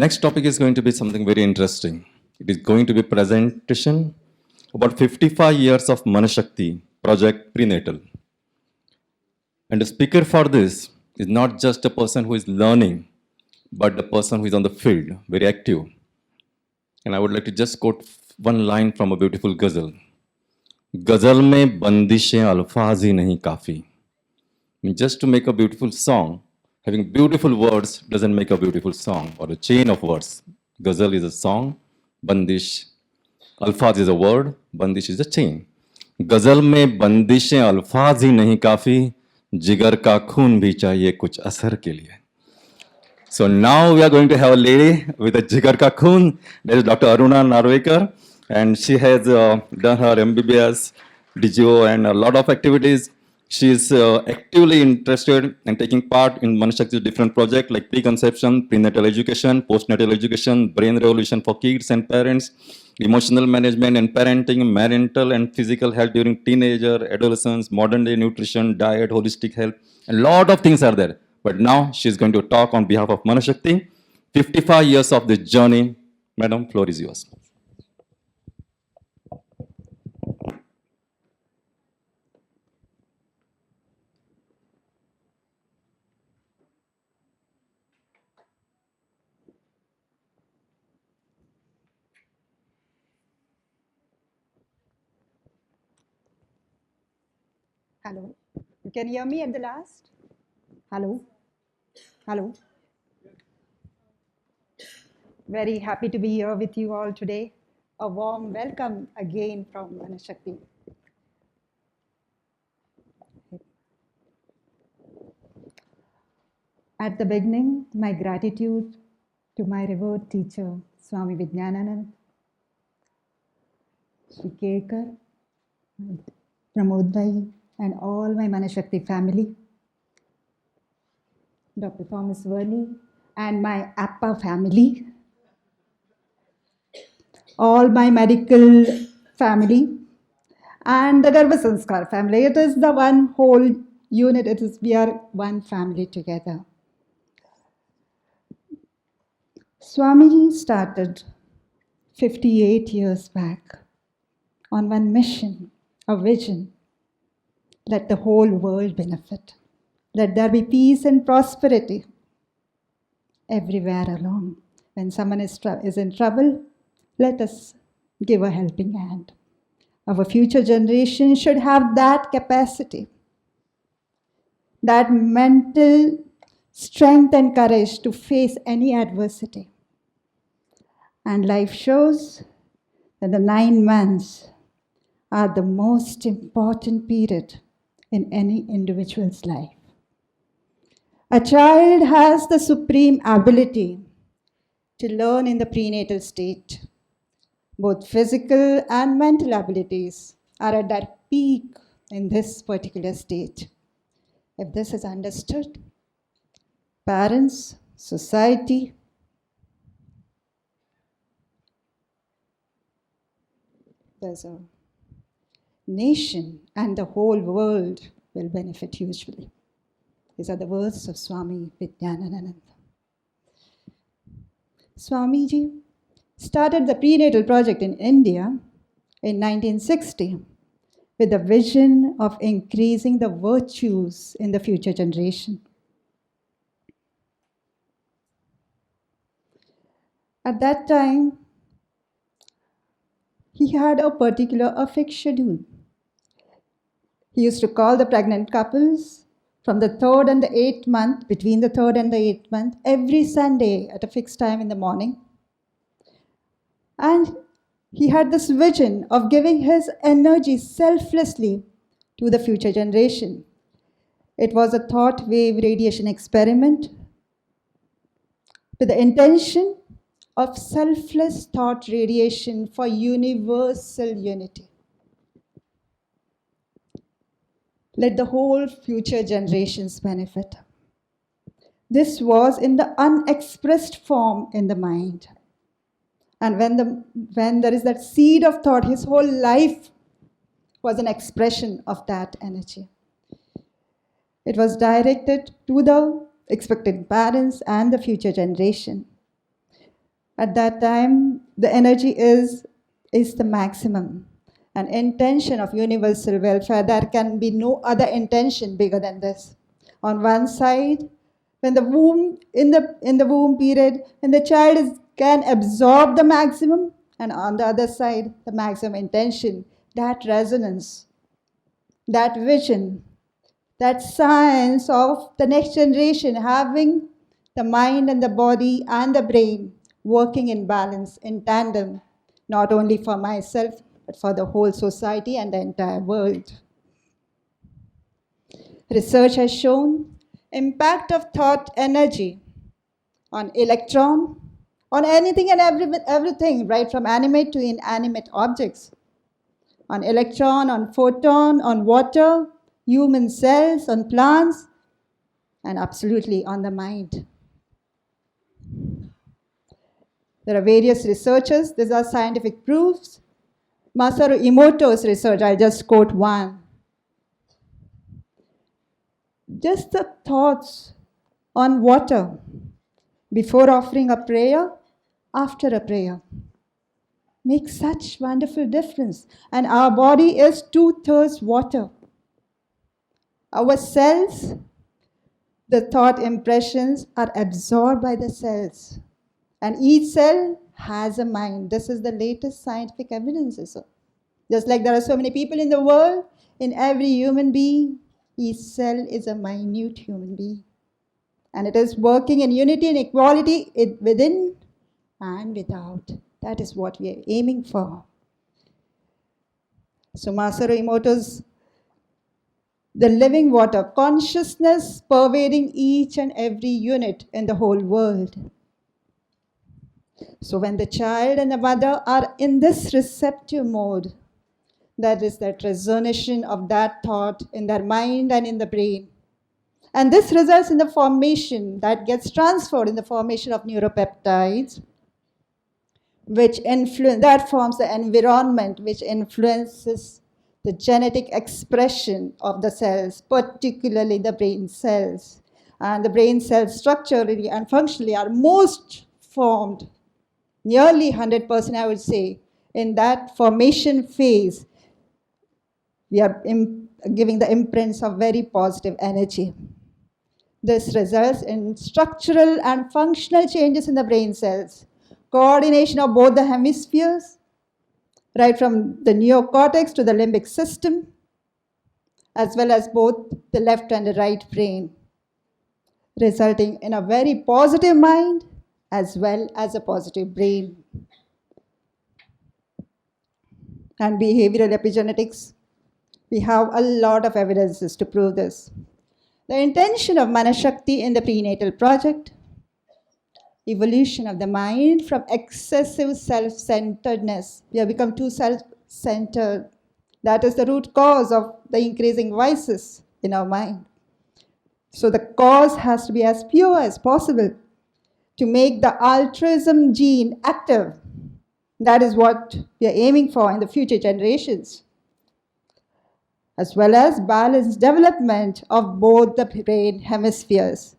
next topic is going to be something very interesting. It is going to be presentation about 55 years of Manashakti Project Prenatal. And the speaker for this is not just a person who is learning, but the person who is on the field, very active. And I would like to just quote one line from a beautiful ghazal. Ghazal mein bandishein alfaz hi nahi kafi. I mean, just to make a beautiful song, having beautiful words doesn't make a beautiful song or a chain of words. Ghazal is a song, bandish, alfaz is a word, bandish is a chain. Ghazal mein bandishein alfaz hi nahi kafi, jigar ka khoon bhi chahiye kuch asar ke liye. So now we are going to have a lady with a jigar ka khoon. That is Dr. Aruna Narvekar, and she has done her MBBS, DGO, and a lot of activities. She is actively interested in taking part in Manashakti's different projects like preconception, prenatal education, post-natal education, brain revolution for kids and parents, emotional management and parenting, mental and physical health during teenager, adolescence, modern day nutrition, diet, holistic health. A lot of things are there. But now she's going to talk on behalf of Manashakti. 55 years of this journey. Madam, floor is yours. Hello. You can hear me at the last? Hello. Hello. Very happy to be here with you all today. A warm welcome again from Manashakti. At the beginning, my gratitude to my revered teacher, Swami Vijnananand, Shri Kekar, Pramod Bhai, and all my Manashakti family, Dr. Thomas Worley, and my APPA family, all my medical family, and the Garbha Sanskar family. It is the one whole unit. We are one family together. Swamiji started 58 years back on one mission, a vision. Let the whole world benefit. Let there be peace and prosperity everywhere along. When someone is in trouble, let us give a helping hand. Our future generation should have that capacity, that mental strength and courage to face any adversity. And life shows that the 9 months are the most important period in any individual's life. A child has the supreme ability to learn in the prenatal state. Both physical and mental abilities are at their peak in this particular state. If this is understood, parents, society, there's a nation and the whole world will benefit hugely. These are the words of Swami Vijnananand. Swamiji started the prenatal project in India in 1960 with the vision of increasing the virtues in the future generation. At that time, he had a particular fixed schedule. He used to call the pregnant couples from the 3rd and the 8th month, between the 3rd and the 8th month, every Sunday at a fixed time in the morning. And he had this vision of giving his energy selflessly to the future generation. It was a thought wave radiation experiment with the intention of selfless thought radiation for universal unity. Let the whole future generations benefit. This was in the unexpressed form in the mind. And when there is that seed of thought, his whole life was an expression of that energy. It was directed to the expectant parents and the future generation. At that time, the energy is the maximum. An intention of universal welfare, there can be no other intention bigger than this. On one side, when the womb, in the womb period, when the child can absorb the maximum, and on the other side, the maximum intention, that resonance, that vision, that science of the next generation having the mind and the body and the brain working in balance, in tandem, not only for myself, but for the whole society and the entire world. Research has shown impact of thought energy on electron, on anything and everything, right from animate to inanimate objects. On electron, on photon, on water, human cells, on plants, and absolutely on the mind. There are various researchers. These are scientific proofs. Masaru Emoto's research, I'll just quote one. Just the thoughts on water before offering a prayer, after a prayer, makes such wonderful difference. And our body is 2/3 water. Our cells, the thought impressions are absorbed by the cells. And each cell has a mind. This is the latest scientific evidence. Just like there are so many people in the world, in every human being, each cell is a minute human being. And it is working in unity and equality within and without. That is what we are aiming for. So Masaru Emoto's the living water, consciousness pervading each and every unit in the whole world. So when the child and the mother are in this receptive mode, that is that resonation of that thought in their mind and in the brain. And this results in the formation that gets transferred in the formation of neuropeptides, which that forms the environment which influences the genetic expression of the cells, particularly the brain cells. And the brain cells structurally and functionally are most formed, nearly 100% I would say, in that formation phase. We are giving the imprints of very positive energy. This results in structural and functional changes in the brain cells, coordination of both the hemispheres, right from the neocortex to the limbic system, as well as both the left and the right brain, resulting in a very positive mind as well as a positive brain. And behavioral epigenetics, we have a lot of evidences to prove this. The intention of Manashakti in the prenatal project, evolution of the mind from excessive self-centeredness. We have become too self-centered. That is the root cause of the increasing vices in our mind. So the cause has to be as pure as possible to make the altruism gene active. That is what we are aiming for in the future generations, as well as balanced development of both the brain hemispheres.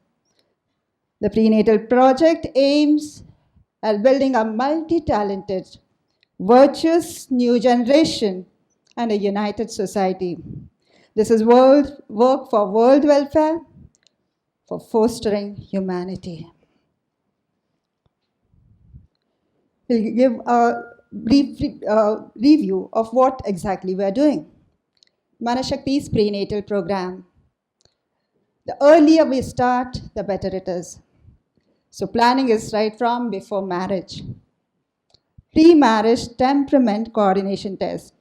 The prenatal project aims at building a multi-talented, virtuous new generation and a united society. This is work for world welfare, for fostering humanity. We'll give a brief review of what exactly we are doing. Manashakti's prenatal program. The earlier we start, the better it is. So planning is right from before marriage. Pre-marriage temperament coordination test.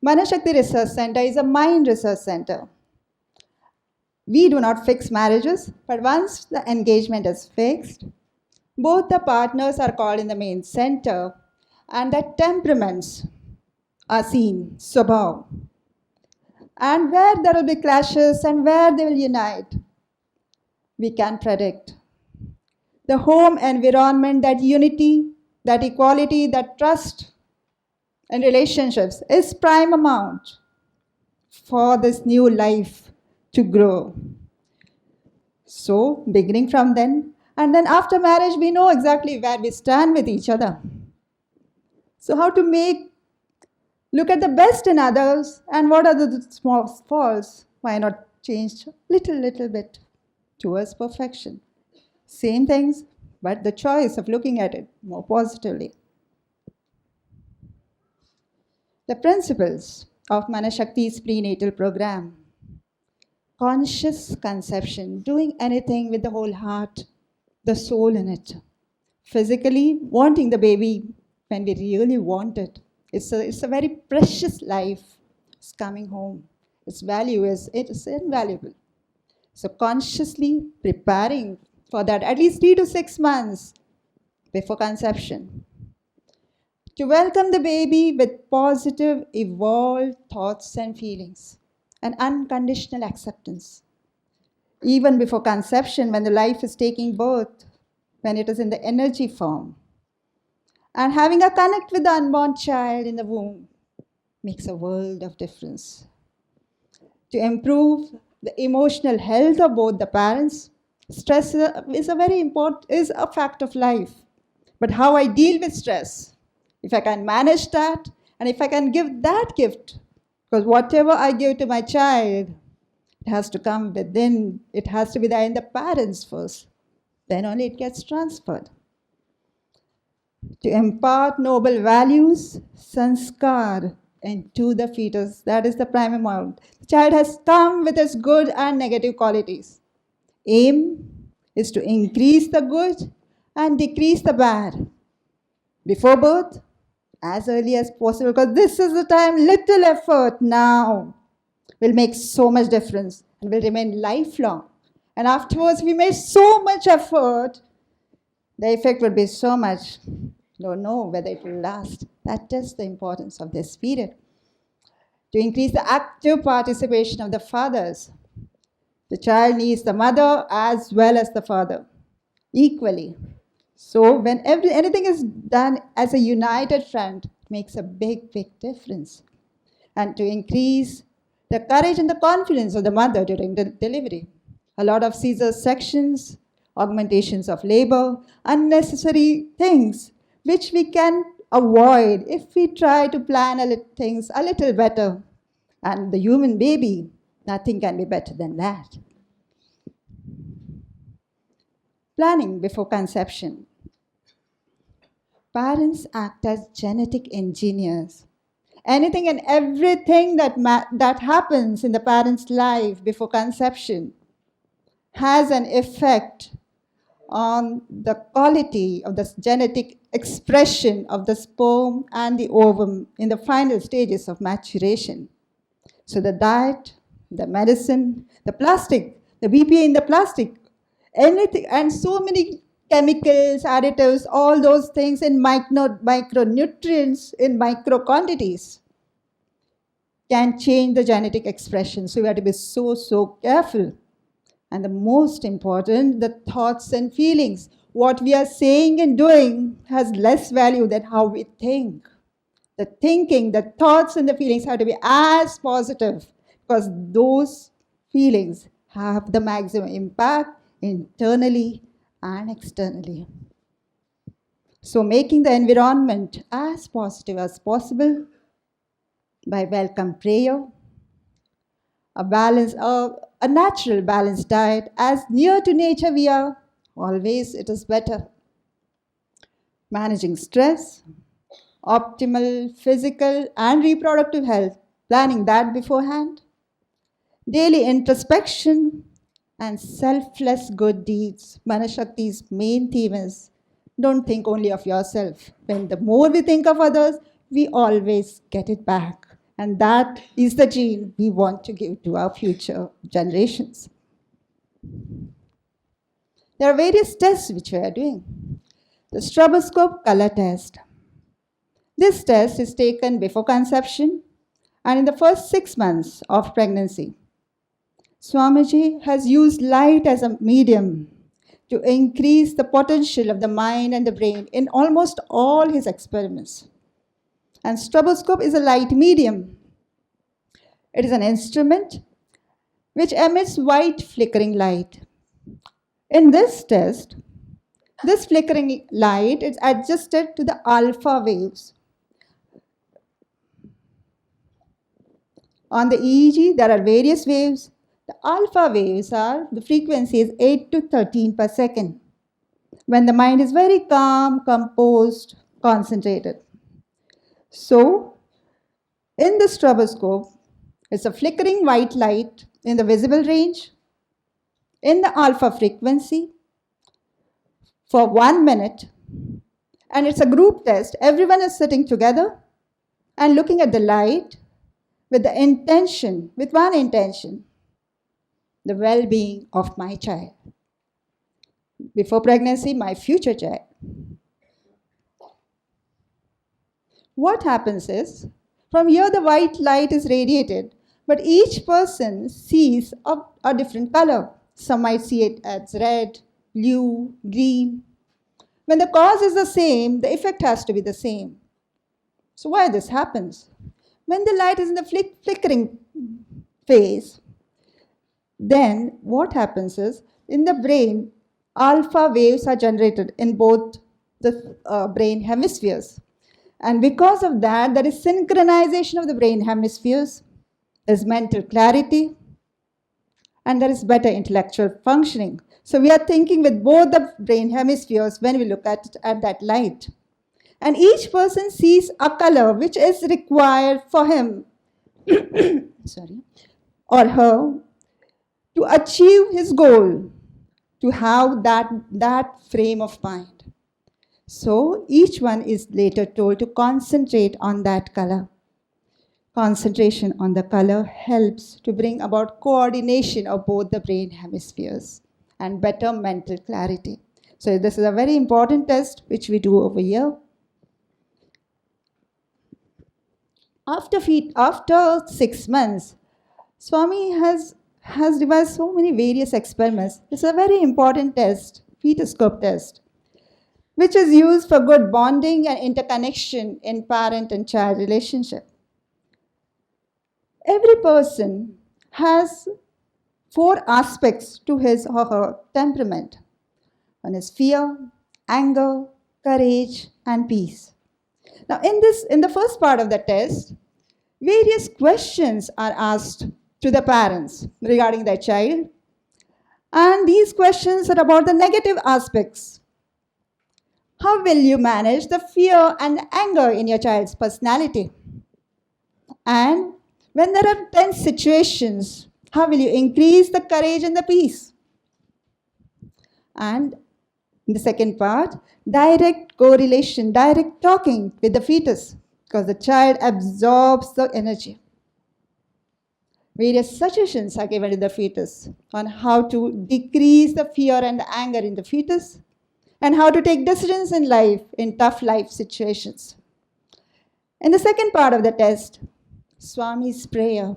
Manashakti Research Center is a mind research center. We do not fix marriages, but once the engagement is fixed, both the partners are called in the main center and the temperaments are seen, swabhav. And where there will be clashes and where they will unite, we can predict. The home environment, that unity, that equality, that trust and relationships is prime amount for this new life to grow. So, beginning from then, And then after marriage, we know exactly where we stand with each other. So how to look at the best in others and what are the small faults? Why not change little bit towards perfection? Same things, but the choice of looking at it more positively. The principles of Manashakti's prenatal program. Conscious conception, doing anything with the whole heart, the soul in it. Physically wanting the baby when we really want it. It's a very precious life. It's coming home. Its value is invaluable. So consciously preparing for that at least 3 to 6 months before conception. To welcome the baby with positive, evolved thoughts and feelings and unconditional acceptance. Even before conception, when the life is taking birth, when it is in the energy form. And having a connect with the unborn child in the womb makes a world of difference. To improve the emotional health of both the parents, stress is a fact of life. But how I deal with stress, if I can manage that, and if I can give that gift, because whatever I give to my child, it has to come within, it has to be there in the parents first. Then only it gets transferred. To impart noble values, Sanskar, into the fetus, that is the prime amount. The child has come with its good and negative qualities. Aim is to increase the good and decrease the bad. Before birth, as early as possible, because this is the time, little effort now will make so much difference and will remain lifelong. And afterwards, we made so much effort, the effect will be so much. Don't know whether it will last. That is the importance of this period. To increase the active participation of the fathers. The child needs the mother as well as the father, equally. So when anything is done as a united front, it makes a big difference. And to increase the courage and the confidence of the mother during the delivery. A lot of Caesar sections, augmentations of labor, unnecessary things which we can avoid if we try to plan things a little better. And the human baby, nothing can be better than that. Planning before conception. Parents act as genetic engineers. Anything and everything that happens in the parent's life before conception has an effect on the quality of the genetic expression of the sperm and the ovum in the final stages of maturation. So the diet, the medicine, the plastic, the BPA in the plastic, anything, and so many chemicals, additives, all those things in micronutrients in micro quantities can change the genetic expression. So we have to be so careful. And the most important, the thoughts and feelings. What we are saying and doing has less value than how we think. The thinking, the thoughts and the feelings have to be as positive because those feelings have the maximum impact internally and externally. So making the environment as positive as possible by welcome prayer, a natural balanced diet, as near to nature we are, always it is better. Managing stress, optimal physical and reproductive health, planning that beforehand. Daily introspection and selfless good deeds. Manashakti's main theme is don't think only of yourself. When the more we think of others, we always get it back. And that is the gene we want to give to our future generations. There are various tests which we are doing. The Stroboscope color test. This test is taken before conception and in the first 6 months of pregnancy. Swamiji has used light as a medium to increase the potential of the mind and the brain in almost all his experiments. And stroboscope is a light medium. It is an instrument which emits white flickering light. In this test, This flickering light is adjusted to the alpha waves. On the EEG, there are various waves. The alpha waves are, the frequency is 8 to 13 per second, when the mind is very calm, composed, concentrated. So, in the stroboscope, it's a flickering white light in the visible range, in the alpha frequency, for 1 minute, and it's a group test. Everyone is sitting together and looking at the light with the intention, with one intention, the well-being of my child. Before pregnancy, my future child. What happens is, from here the white light is radiated, but each person sees a different color. Some might see it as red, blue, green. When the cause is the same, the effect has to be the same. So why this happens? When the light is in the flickering phase, then what happens is, in the brain, alpha waves are generated in both the brain hemispheres. And because of that, there is synchronization of the brain hemispheres, there's mental clarity, and there is better intellectual functioning. So we are thinking with both the brain hemispheres when we look at that light. And each person sees a color which is required for him or her to achieve his goal, to have that frame of mind. So each one is later told to concentrate on that color. Concentration on the color helps to bring about coordination of both the brain hemispheres and better mental clarity. So this is a very important test which we do over here. After 6 months, Swami has devised so many various experiments. It's a very important test, Fetoscope test, which is used for good bonding and interconnection in parent and child relationship. Every person has 4 aspects to his or her temperament. One is fear, anger, courage, and peace. Now, in the first part of the test, various questions are asked to the parents regarding their child. And these questions are about the negative aspects. How will you manage the fear and anger in your child's personality? And when there are tense situations, how will you increase the courage and the peace? And in the second part, direct correlation, direct talking with the fetus, because the child absorbs the energy. Various suggestions are given to the fetus on how to decrease the fear and the anger in the fetus and how to take decisions in life, in tough life situations. In the second part of the test, Swami's prayer,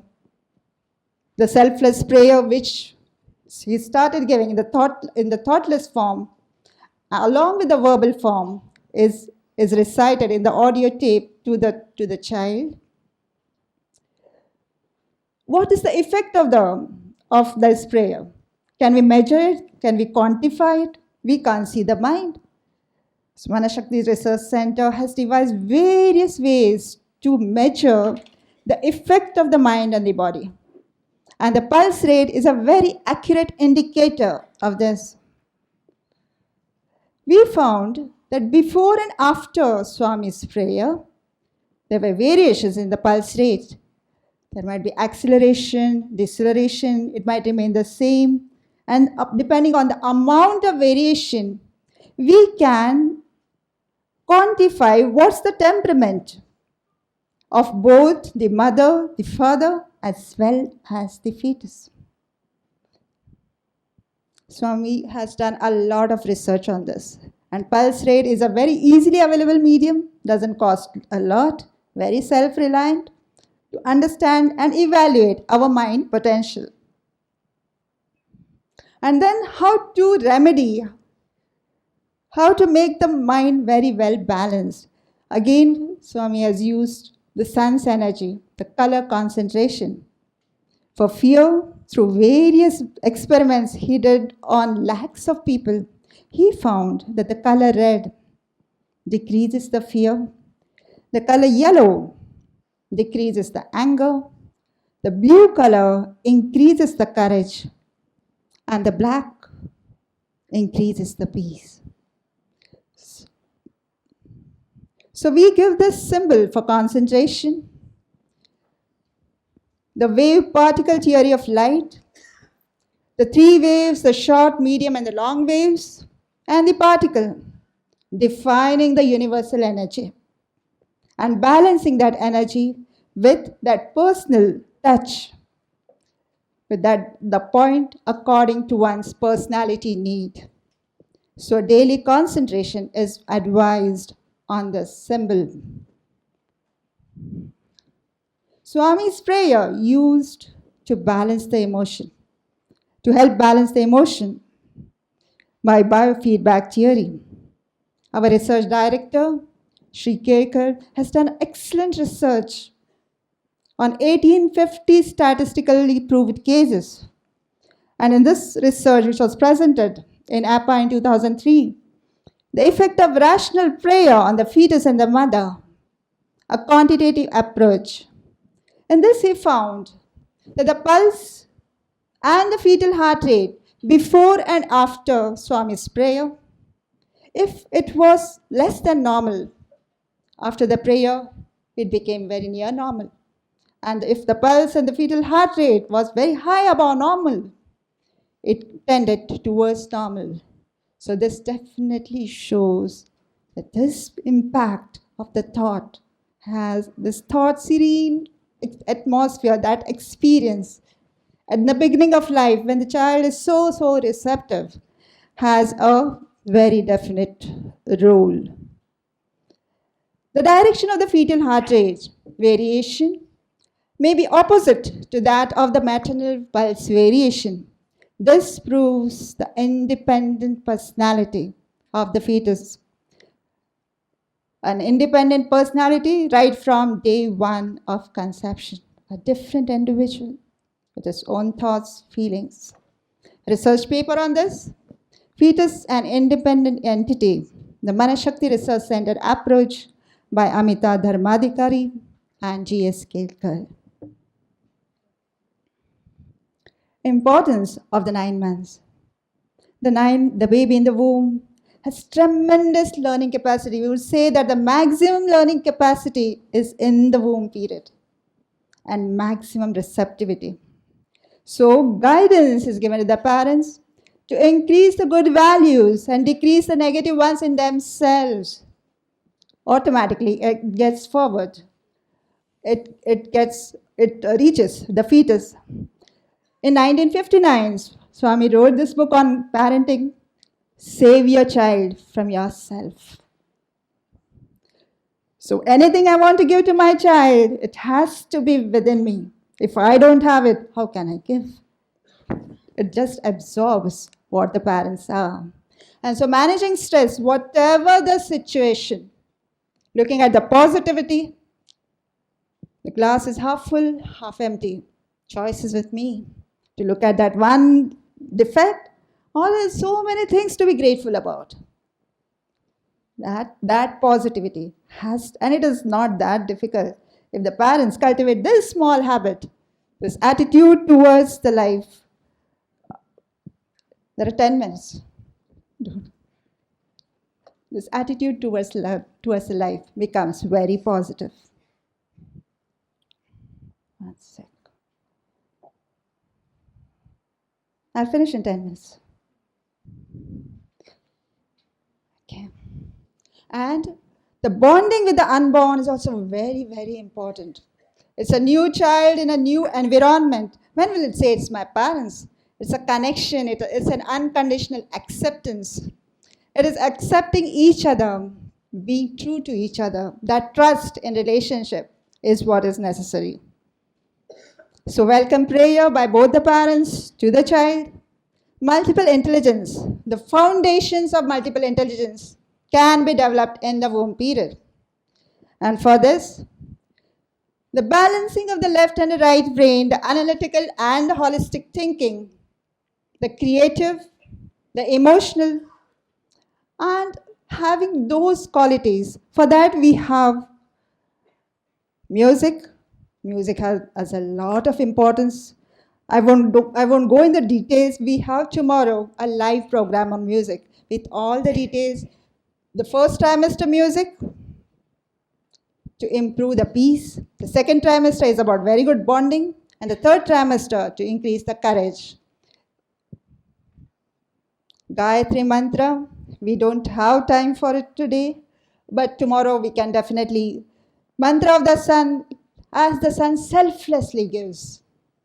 the selfless prayer which he started giving in the thoughtless form, along with the verbal form, is recited in the audio tape to the child. What is the effect of this prayer? Can we measure it? Can we quantify it? We can't see the mind. So Manashakti Research Center has devised various ways to measure the effect of the mind on the body. And the pulse rate is a very accurate indicator of this. We found that before and after Swami's prayer, there were variations in the pulse rate. There might be acceleration, deceleration, it might remain the same. And depending on the amount of variation, we can quantify what's the temperament of both the mother, the father, as well as the fetus. Swami has done a lot of research on this. And pulse rate is a very easily available medium, doesn't cost a lot, very self-reliant, to understand and evaluate our mind potential. And then how to remedy, how to make the mind very well balanced. Again, Swami has used the sun's energy, the color concentration. For fear, through various experiments he did on lakhs of people, he found that the color red decreases the fear, the color yellow decreases the anger, the blue color increases the courage, and the black increases the peace. So we give this symbol for concentration, the wave particle theory of light, the three waves, the short, medium, and the long waves, and the particle, defining the universal energy and balancing that energy with that personal touch, with that the point according to one's personality need. So daily concentration is advised on the symbol. Swami's prayer used to balance the emotion, to help balance the emotion by biofeedback theory. Our research director, Sri Kerkar, has done excellent research on 1850 statistically proved cases. And in this research, which was presented in APA in 2003, the effect of rational prayer on the fetus and the mother, a quantitative approach. In this, he found that the pulse and the fetal heart rate before and after Swami's prayer, if it was less than normal, after the prayer, it became very near normal. And if the pulse and the fetal heart rate was very high above normal, it tended towards normal. So this definitely shows that this impact of the thought has this thought serene atmosphere, that experience at the beginning of life when the child is so receptive, has a very definite role. The direction of the fetal heart rate variation may be opposite to that of the maternal pulse variation. This proves the independent personality of the fetus. An independent personality right from day one of conception. A different individual with his own thoughts, feelings. Research paper on this, Fetus an Independent Entity, the Manashakti Research Center approach by Amita Dharmadikari and G.S. Kelkar. Importance of the 9 months. The baby in the womb has tremendous learning capacity. We would say that the maximum learning capacity is in the womb period and maximum receptivity. So guidance is given to the parents to increase the good values and decrease the negative ones in themselves. Automatically, it gets forward. It reaches the fetus. In 1959, Swami wrote this book on parenting, Save Your Child from Yourself. So anything I want to give to my child, it has to be within me. If I don't have it, how can I give? It just absorbs what the parents are. And so managing stress, whatever the situation, looking at the positivity, the glass is half full, half empty. Choice is with me. To look at that one defect, or there's so many things to be grateful about. That positivity has, and it is not that difficult. If the parents cultivate this small habit, this attitude towards the life, there are 10 minutes. This attitude towards the life becomes very positive. 1 sec. I'll finish in 10 minutes. Okay. And the bonding with the unborn is also very, very important. It's a new child in a new environment. When will it say it's my parents? It's a connection. It's an unconditional acceptance. It is accepting each other, being true to each other. That trust in relationship is what is necessary. So welcome prayer by both the parents to the child. Multiple intelligence, the foundations of multiple intelligence can be developed in the womb period. And for this, the balancing of the left and the right brain, the analytical and the holistic thinking, the creative, the emotional, and having those qualities. For that, we have music. Music has a lot of importance. I won't go in the details. We have tomorrow a live program on music with all the details. The first trimester music to improve the peace. The second trimester is about very good bonding. And the third trimester to increase the courage. Gayatri Mantra, we don't have time for it today, but tomorrow we can definitely. Mantra of the sun, as the sun selflessly gives.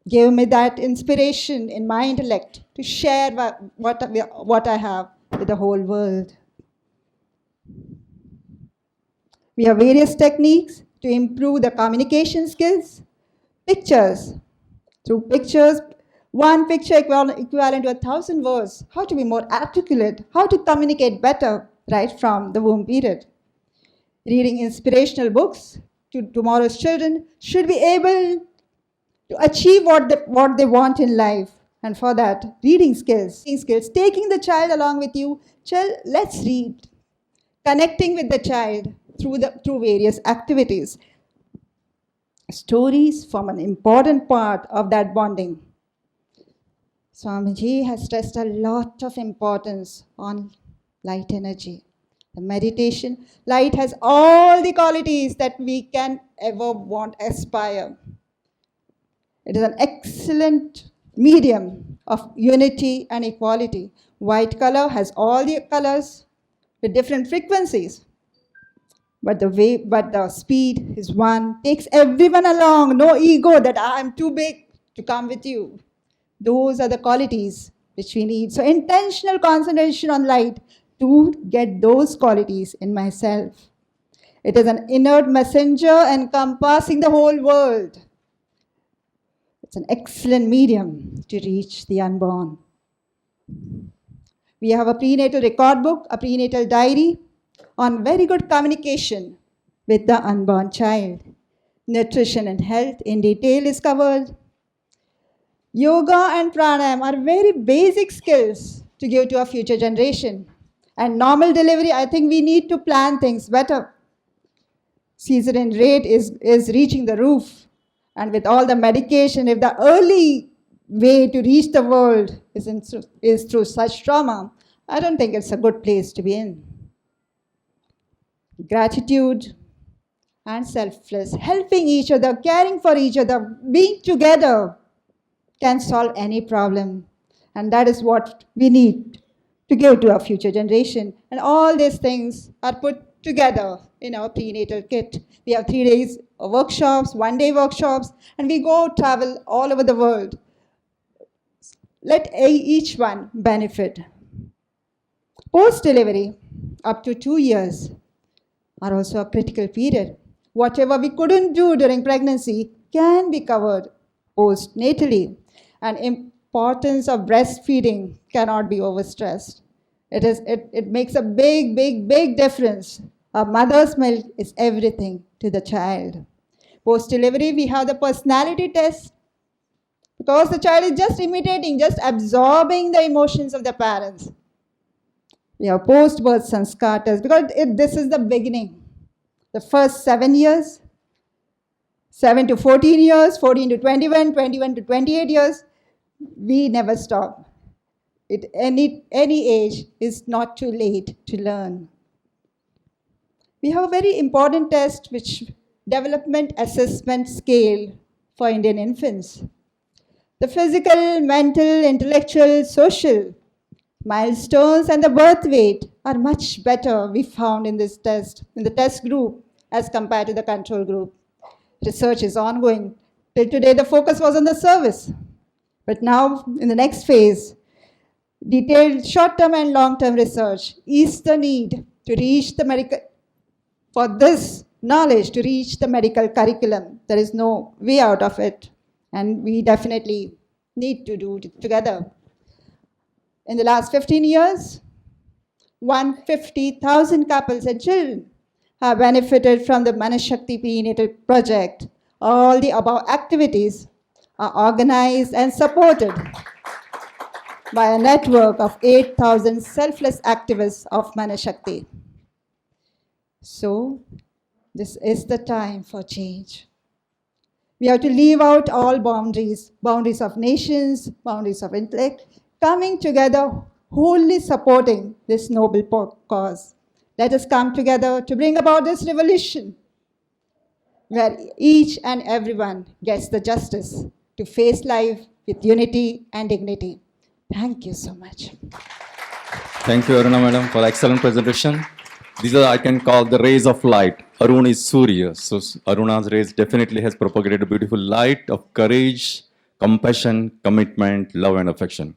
Give me that inspiration in my intellect to share what I have with the whole world. We have various techniques to improve the communication skills. Pictures. Through pictures, one picture equivalent to 1,000 words. How to be more articulate, how to communicate better right from the womb period. Reading inspirational books to tomorrow's children should be able to achieve what they want in life. And for that, reading skills, taking the child along with you, let's read. Connecting with the child through various activities. Stories form an important part of that bonding. Swamiji has stressed a lot of importance on light energy. The meditation, light has all the qualities that we can ever want, aspire. It is an excellent medium of unity and equality. White color has all the colors with different frequencies. But the speed is one, takes everyone along, no ego that I'm too big to come with you. Those are the qualities which we need. So intentional concentration on light to get those qualities in myself. It is an inert messenger encompassing the whole world. It's an excellent medium to reach the unborn. We have a prenatal record book, a prenatal diary on very good communication with the unborn child. Nutrition and health in detail is covered. Yoga and pranayama are very basic skills to give to our future generation. And normal delivery, I think we need to plan things better. Cesarean rate is reaching the roof. And with all the medication, if the early way to reach the world is through such trauma, I don't think it's a good place to be in. Gratitude and selfless, helping each other, caring for each other, being together can solve any problem. And that is what we need to give to our future generation. And all these things are put together in our prenatal kit. We have 3 days of workshops, 1-day workshops, and we go travel all over the world. Let each one benefit. Post-delivery, up to 2 years, are also a critical period. Whatever we couldn't do during pregnancy can be covered post-natally. And importance of breastfeeding cannot be overstressed. It makes a big, big, big difference. A mother's milk is everything to the child. Post-delivery, we have the personality test, because the child is just imitating, just absorbing the emotions of the parents. We have post-birth Sanskar test, because this is the beginning. The first 7 years, 7 to 14 years, 14 to 21, 21 to 28 years, we never stop. At any age is not too late to learn. We have a very important test, which development assessment scale for Indian infants. The physical, mental, intellectual, social milestones and the birth weight are much better, we found in this test, in the test group as compared to the control group. Research is ongoing. Till today, the focus was on the service. But now, in the next phase, detailed short-term and long-term research is the need to reach the medical, for this knowledge to reach the medical curriculum. There is no way out of it. And we definitely need to do it together. In the last 15 years, 150,000 couples and children have benefited from the Manashakti Prenatal Project. All the above activities are organized and supported by a network of 8,000 selfless activists of Manashakti. So, this is the time for change. We have to leave out all boundaries, boundaries of nations, boundaries of intellect, coming together, wholly supporting this noble cause. Let us come together to bring about this revolution, where each and everyone gets the justice to face life with unity and dignity. Thank you so much. Thank you, Aruna madam, for excellent presentation. These are, I can call, the rays of light. Aruna is Surya. So Aruna's rays definitely has propagated a beautiful light of courage, compassion, commitment, love and affection.